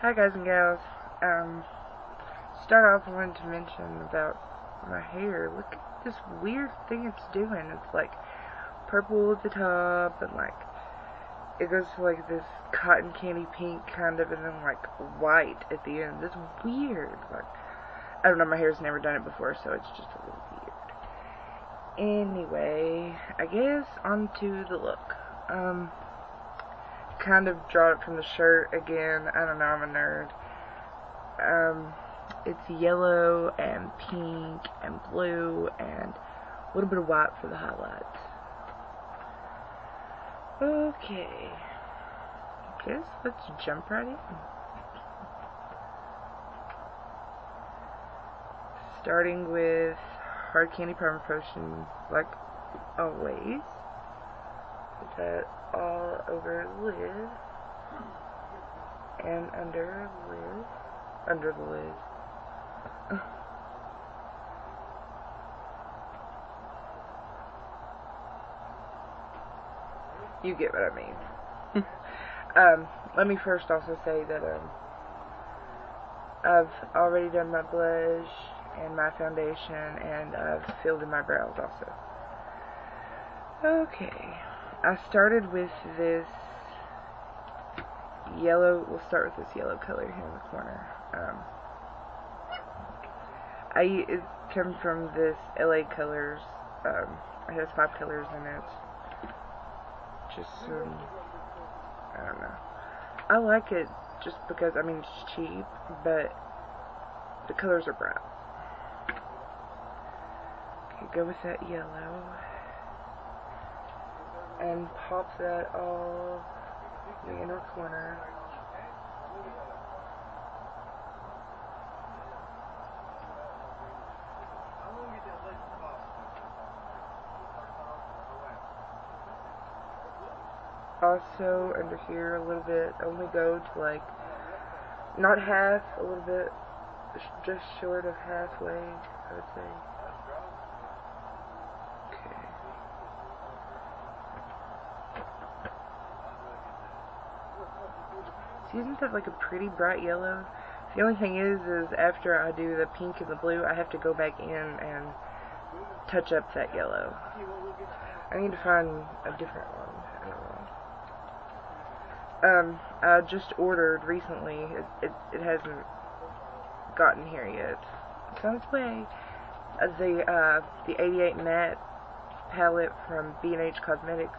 Hi guys and gals. Start off, I wanted to mention about my hair. Look at this weird thing it's doing. It's like purple at the top and like it goes to like this cotton candy pink kind of, and then like white at the end. It's weird. Like, I don't know, my hair's never done it before, so it's just a little weird. Anyway, I guess onto the look. Kind of draw it from the shirt again. I don't know, I'm a nerd. It's yellow and pink and blue and a little bit of white for the highlights. Okay, I guess let's jump right in. Starting with hard candy primer potion, like always. Put that all over the lid and under the lid. Under the lid. You get what I mean. Let me first also say that I've already done my blush and my foundation, and I've filled in my brows also. Okay, I started with this yellow. We'll start with this yellow color here in the corner. It comes from this LA Colors. It has 5 colors in it. Just some, I don't know. I like it just because, I mean, it's cheap, but the colors are bright. Okay, go with that yellow and pop that all in the inner corner. Also under here a little bit, only go to like, not half, a little bit, just short of halfway, I would say. Okay. See, isn't that like a pretty bright yellow? The only thing is after I do the pink and the blue, I have to go back in and touch up that yellow. I need to find a different one. I don't know. I just ordered recently. It hasn't gotten here yet. It's on its way. The 88 matte palette from B&H Cosmetics.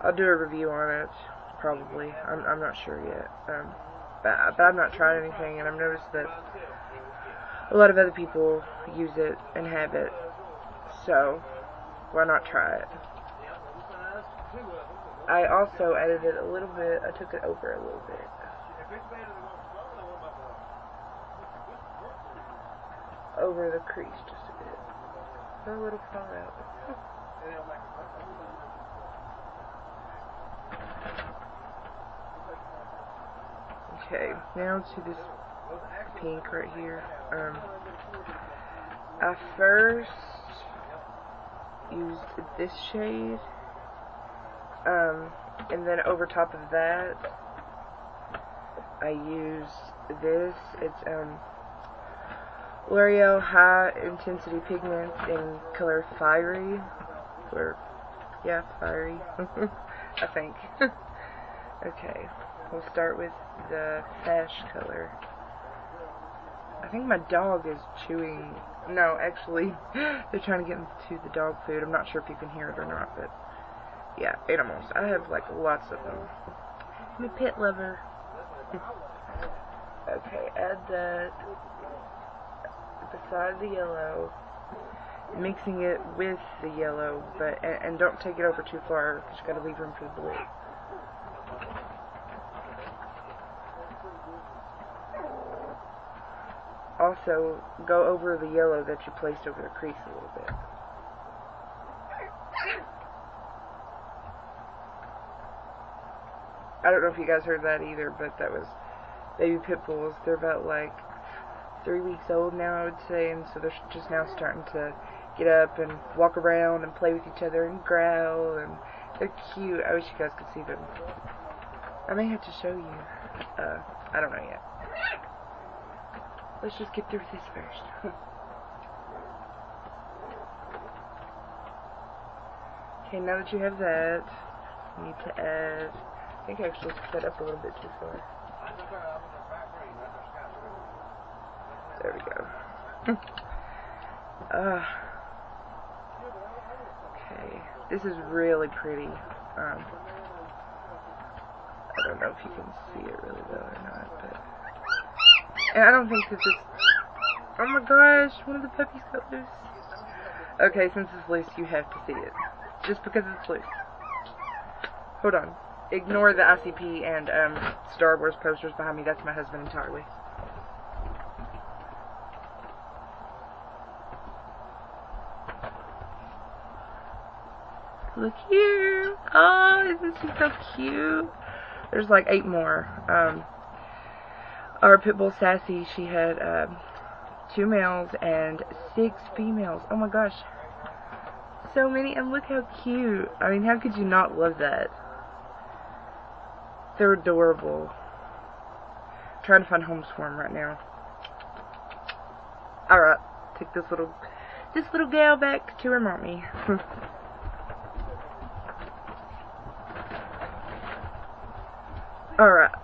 I'll do a review on it, probably. I'm not sure yet. But I've not tried anything, and I've noticed that a lot of other people use it and have it. So why not try it? I also added it a little bit. I took it over a little bit. Over the crease just a bit. So a little fall out. Okay, now to this pink right here. I first used this shade. And then over top of that, I used this. It's L'Oreal High Intensity Pigment in color Fiery. Or, yeah, Fiery. I think. Okay, we'll start with the Fash color. I think my dog is chewing. No, actually, they're trying to get into the dog food. I'm not sure if you can hear it or not, but yeah, animals. I have like lots of them. I'm a pet lover. Okay, add that beside the yellow, mixing it with the yellow, but and don't take it over too far because you gotta leave room for the blue. Also, go over the yellow that you placed over the crease a little bit. I don't know if you guys heard that either, but that was baby Pitbulls. They're about like 3 weeks old now, I would say, and so they're just now starting to get up and walk around and play with each other and growl and They're cute. I wish you guys could see them. I may have to show you. I don't know yet. Let's just get through this first. Okay, now that you have that, you need to add... I think I actually set up a little bit too far. There we go. Okay, this is really pretty. I don't know if you can see it really well or not, but... And I don't think that this... Oh my gosh, one of the puppies got loose. Okay, since it's loose, you have to see it. Just because it's loose. Hold on. Ignore the ICP and Star Wars posters behind me. That's my husband entirely. Look here. Oh, isn't she so cute? There's like 8 more. Our Pitbull Sassy, she had 2 males and 6 females. Oh my gosh. So many, and look how cute. I mean, how could you not love that? They're adorable. I'm trying to find homes for them right now. Alright, take this little gal back to her mommy. Alright.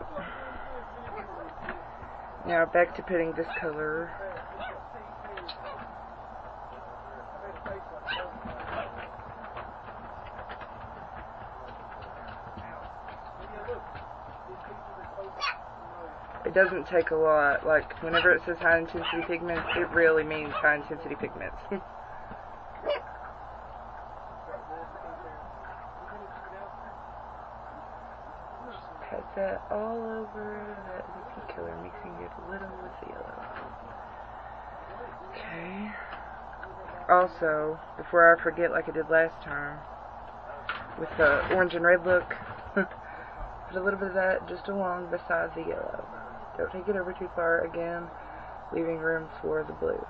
Now back to putting this color. It doesn't take a lot. Like, whenever it says high intensity pigments, it really means high intensity pigments. Put that all over that liquid color, mixing it a little with the yellow. Okay. Also, before I forget like I did last time, with the orange and red look, put a little bit of that just along beside the yellow. Don't take it over too far, again, leaving room for the blue.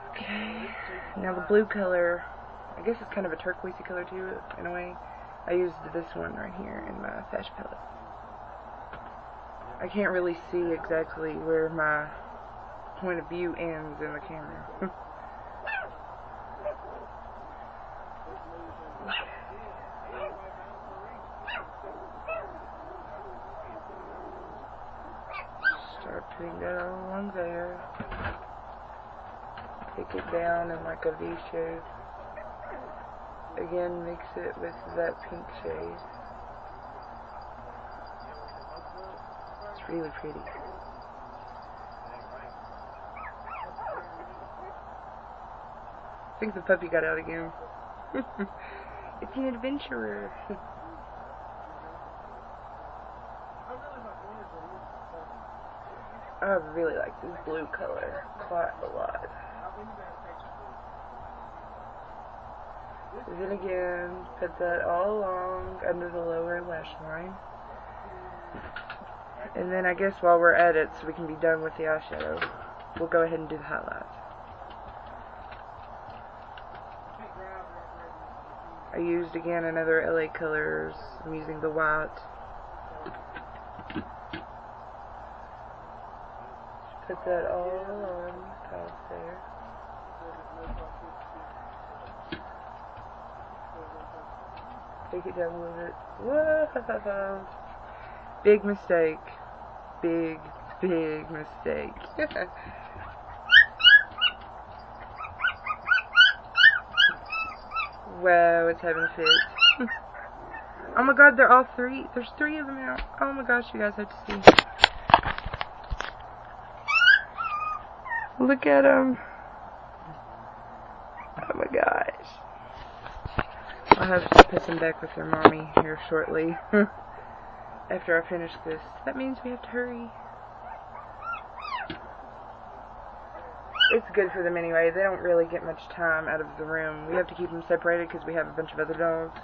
Okay, now the blue color, I guess it's kind of a turquoisey color too, in a way. I used this one right here in my Sash palette. I can't really see exactly where my point of view ends in the camera. Start putting that all along there. Take it down in like a V shape. Again, mix it with that pink shade. It's really pretty. I think the puppy got out again. It's an adventurer. I really like this blue color quite a lot. Then again, put that all along under the lower lash line. And then I guess while we're at it, so we can be done with the eyeshadow, we'll go ahead and do the highlights. I used again another LA Colors. I'm using the white. Put that all along the top there. Take it down a little bit. Whoa! Big mistake. Big mistake. Wow, it's having a fit. Oh my god, they're all 3. There's 3 of them out. Oh my gosh, you guys have to see. Look at them. Oh my gosh. I'll have to put them back with their mommy here shortly. After I finish this. That means we have to hurry. It's good for them anyway. They don't really get much time out of the room. We have to keep them separated because we have a bunch of other dogs.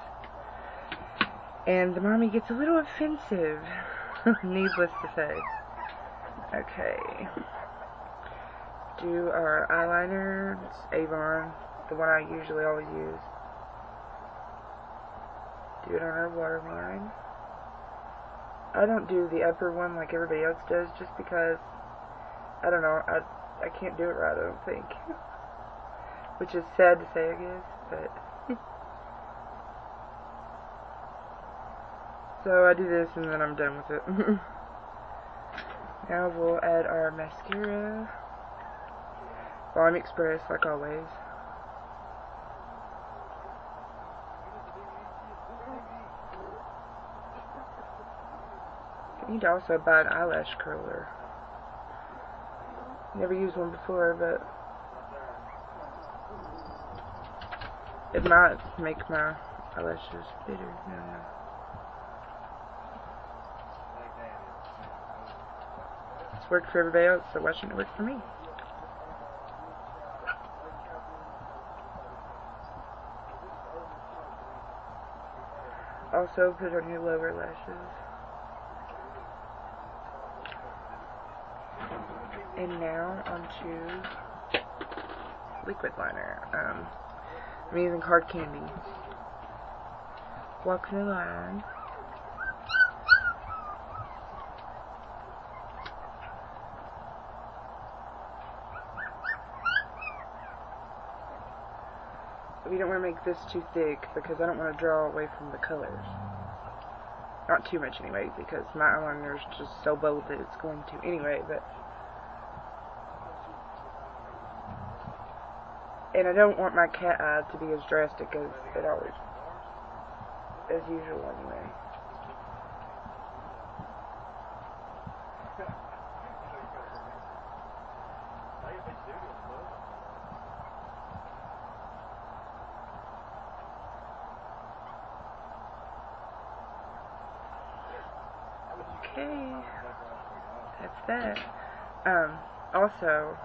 And the mommy gets a little offensive. Needless to say. Okay. Do our eyeliner. It's Avon. The one I usually always use. do it on our waterline. I don't do the upper one like everybody else does just because, I don't know, I can't do it right, I don't think. Which is sad to say, I guess, but... So I do this and then I'm done with it. Now we'll add our mascara. Balm Express, like always. I need to also buy an eyelash curler. Never used one before, but it might make my eyelashes better. No. It's worked for everybody else, so why shouldn't it work for me? Also put on your lower lashes. And now onto liquid liner. I'm using hard candy. Walk the line. We don't want to make this too thick because I don't want to draw away from the colors. Not too much anyway, because my eyeliner is just so bold that it's going to anyway, but... And I don't want my cat eye to be as drastic as it always, as usual anyway. Okay, that's that. Also,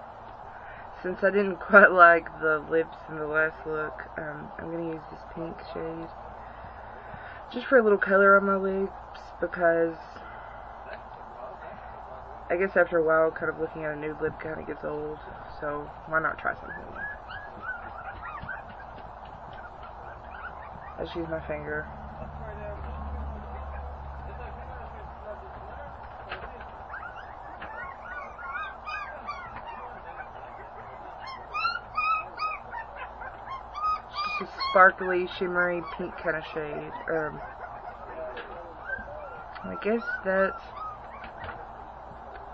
since I didn't quite like the lips in the last look, I'm going to use this pink shade just for a little color on my lips, because I guess after a while kind of looking at a nude lip kind of gets old, so why not try something new? I just use my finger. A sparkly, shimmery, pink kind of shade. I guess that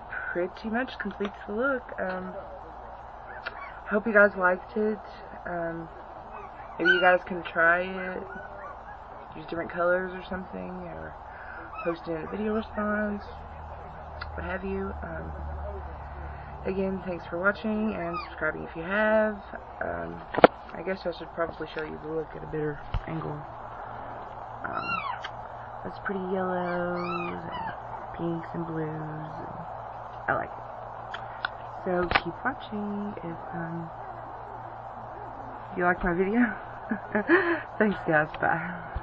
pretty much completes the look. Hope you guys liked it. Maybe you guys can try it, use different colors or something, or post it in a video response, what have you. Again, thanks for watching and subscribing if you have. I guess I should probably show you the look at a better angle. That's pretty yellows, and pinks and blues. And I like it. So keep watching if you like my video. Thanks guys, bye.